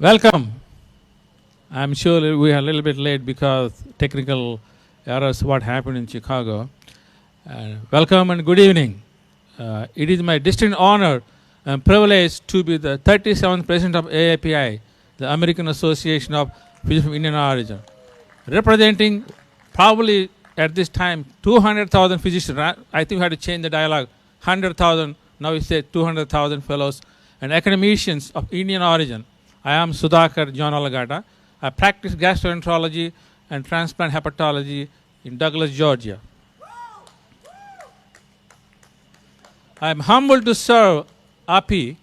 Welcome. I'm sure we are a little bit late because technical errors what happened in Chicago. Welcome and good evening. It is my distinct honor and privilege to be the 37th president of AAPI, the American Association of Physicians of Indian Origin, representing probably at this time 200,000 physicians. I think we had to change the dialogue. 100,000, now we say 200,000 fellows and academicians of Indian origin. I am Sudhakar John Alagata. I practice gastroenterology and transplant hepatology in Douglas, Georgia. I am humbled to serve API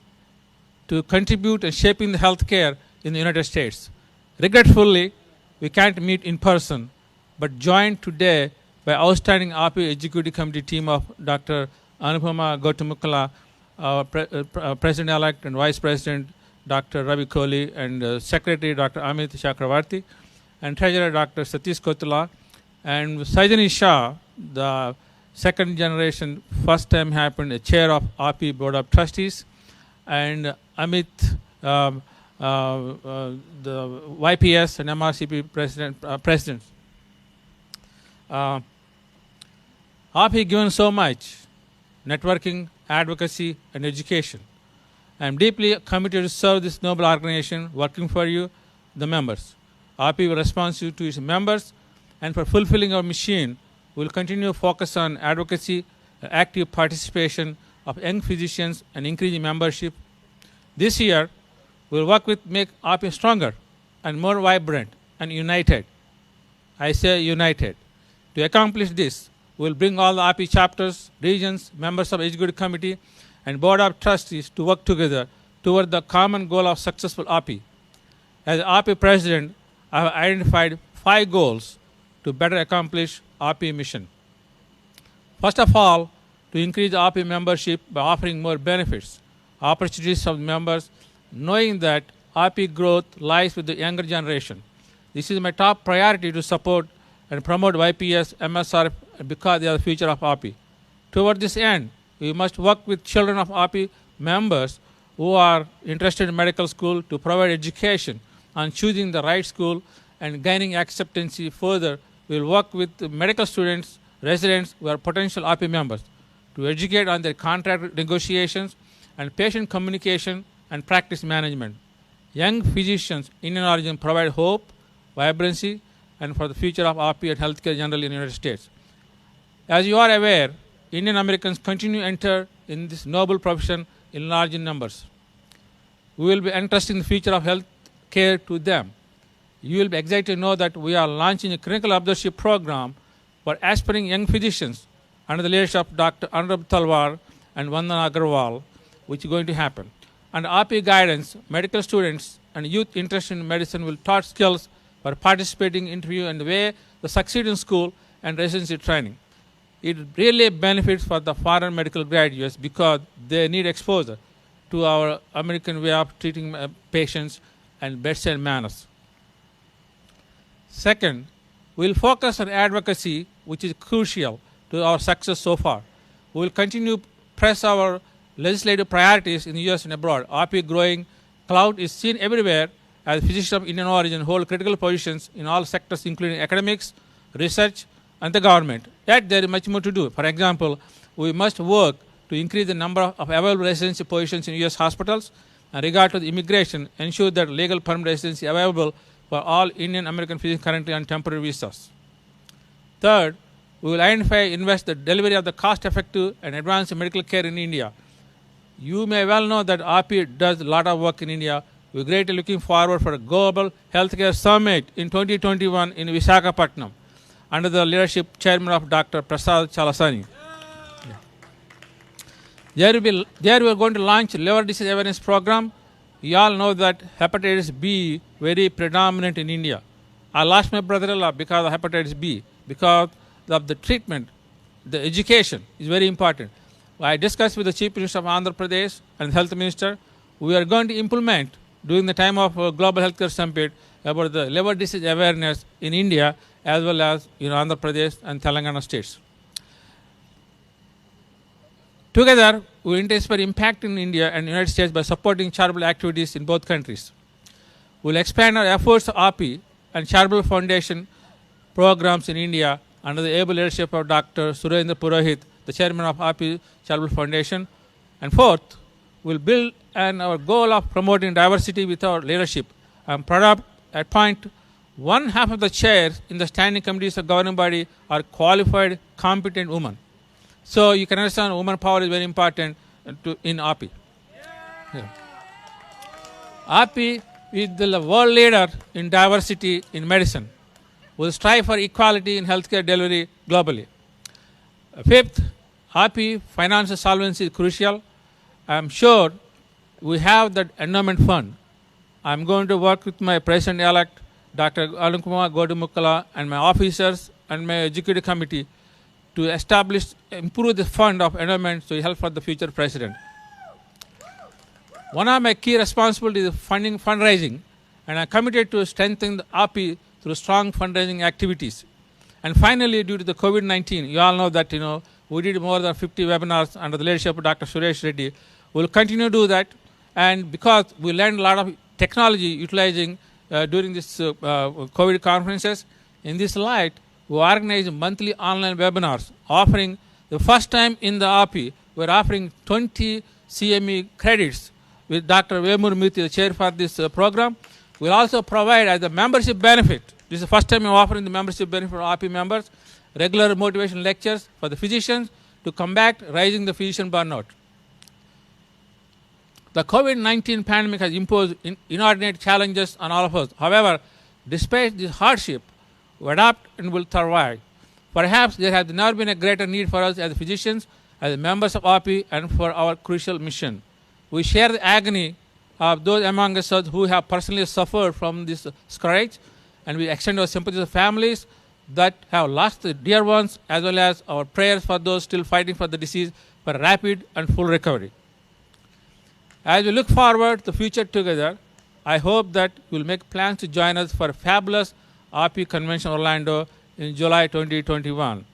to contribute in shaping the healthcare in the United States. Regretfully, we can't meet in person, but joined today by outstanding API Executive Committee team of Dr. Anupama Gautamukala, President-elect and Vice President Dr. Ravi Kohli, and Secretary Dr. Amit Chakravarti, and Treasurer Dr. Satish Kotula, and Sajani Shah, the second generation, first time happened, a chair of API Board of Trustees, and Amit, the YPS and MRCP presidents. API given so much, networking, advocacy, and education. I am deeply committed to serve this noble organization, working for you, the members. API will responsive to its members, and for fulfilling our mission, we will continue to focus on advocacy, active participation of young physicians, and increasing membership. This year, we will work with make API stronger and more vibrant and united. I say united. To accomplish this, we will bring all the API chapters, regions, members of Executive Committee, and Board of Trustees to work together toward the common goal of successful API. As API President, I have identified 5 goals to better accomplish API mission. First of all, to increase API membership by offering more benefits, opportunities of members, knowing that API growth lies with the younger generation. This is my top priority to support and promote YPS, MSR because they are the future of API. Toward this end, we must work with children of API members who are interested in medical school to provide education on choosing the right school and gaining acceptance. Further, we will work with medical students, residents who are potential API members to educate on their contract negotiations and patient communication and practice management. Young physicians in Indian origin provide hope, vibrancy, and for the future of API and healthcare generally in the United States. As you are aware, Indian Americans continue to enter in this noble profession in large numbers. We will be entrusting the future of health care to them. You will be excited to know that we are launching a clinical observership program for aspiring young physicians under the leadership of Dr. Anurag Talwar and Vandana Agarwal, which is going to happen. Under API guidance, medical students and youth interested in medicine will taught skills for participating in interview and the way to succeed in school and residency training. It really benefits for the foreign medical graduates because they need exposure to our American way of treating patients and bedside manners. Second, we will focus on advocacy, which is crucial to our success so far. We will continue to press our legislative priorities in the U.S. and abroad. API growing clout is seen everywhere as physicians of Indian origin hold critical positions in all sectors, including academics, research, and the government. Yet there is much more to do. For example, we must work to increase the number of available residency positions in U.S. hospitals, and regard to the immigration, ensure that legal permanent residency available for all Indian American physicians currently on temporary visas. Third, we will identify and invest the delivery of the cost-effective and advanced medical care in India. You may well know that API does a lot of work in India. We are greatly looking forward for a global healthcare summit in 2021 in Visakhapatnam, under the leadership chairman of Dr. Prasad Chalasani. There we are going to launch liver disease awareness program. You all know that hepatitis B very predominant in India. I lost my brother-in-law because of hepatitis B, because of the treatment. The education is very important. I discussed with the Chief Minister of Andhra Pradesh and Health Minister. We are going to implement during the time of Global Healthcare Summit about the liver disease awareness in India as well as in Andhra Pradesh and Telangana states. Together, we anticipate impact in India and United States by supporting charitable activities in both countries. We will expand our efforts of API and Charitable Foundation programs in India under the able leadership of Dr. Surendra Purohit, the chairman of API Charitable Foundation. And fourth, we will build on our goal of promoting diversity with our leadership. I am proud to appoint one half of the chairs in the standing committees of governing body are qualified, competent women. So you can understand woman power is very important in API. Yeah. API is the world leader in diversity in medicine. We will strive for equality in healthcare delivery globally. Fifth, API financial solvency is crucial. I am sure we have that endowment fund. I am going to work with my President-elect, Dr. Arunkumar Godumukkala, and my officers and my executive committee to improve the fund of endowment to help for the future president. One of my key responsibilities is fundraising, and I am committed to strengthen the API through strong fundraising activities. And finally, due to the COVID-19, you all know that we did more than 50 webinars under the leadership of Dr. Suresh Reddy. We will continue to do that, and because we learned a lot of technology utilizing during this COVID conferences, in this light, we organize monthly online webinars offering, the first time in the API, we are offering 20 CME credits with Dr. Vemur Murthy, the chair for this program. We will also provide as a membership benefit. This is the first time we are offering the membership benefit for API members, regular motivation lectures for the physicians to combat rising the physician burnout. The COVID-19 pandemic has imposed inordinate challenges on all of us. However, despite this hardship, we adapt and will survive. Perhaps there has never been a greater need for us as physicians, as members of API, and for our crucial mission. We share the agony of those among us who have personally suffered from this scourge, and we extend our sympathy to families that have lost their dear ones, as well as our prayers for those still fighting for the disease for rapid and full recovery. As we look forward to the future together, I hope that you will make plans to join us for a fabulous API Convention Orlando in July 2021.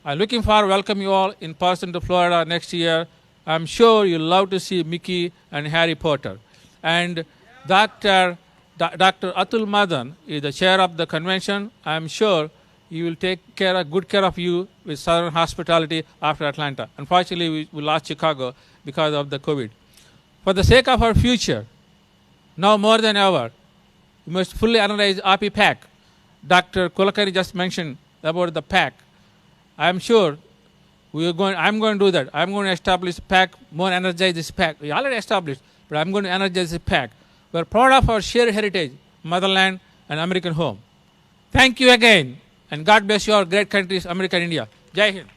I'm looking forward to welcome you all in person to Florida next year. I'm sure you'll love to see Mickey and Harry Potter. And Dr. Atul Madan is the chair of the convention. I'm sure he will take good care of you with Southern hospitality after Atlanta. Unfortunately, we lost Chicago because of the COVID. For the sake of our future, now more than ever, we must fully analyze API PAC. Dr. Kulkarni just mentioned about the PAC. I'm sure I'm going to do that. I'm going to establish PAC, more energize this PAC. We already established, but I'm going to energize this PAC. We're proud of our shared heritage, motherland, and American home. Thank you again, and God bless you, our great countries, America and India. Jai Hind.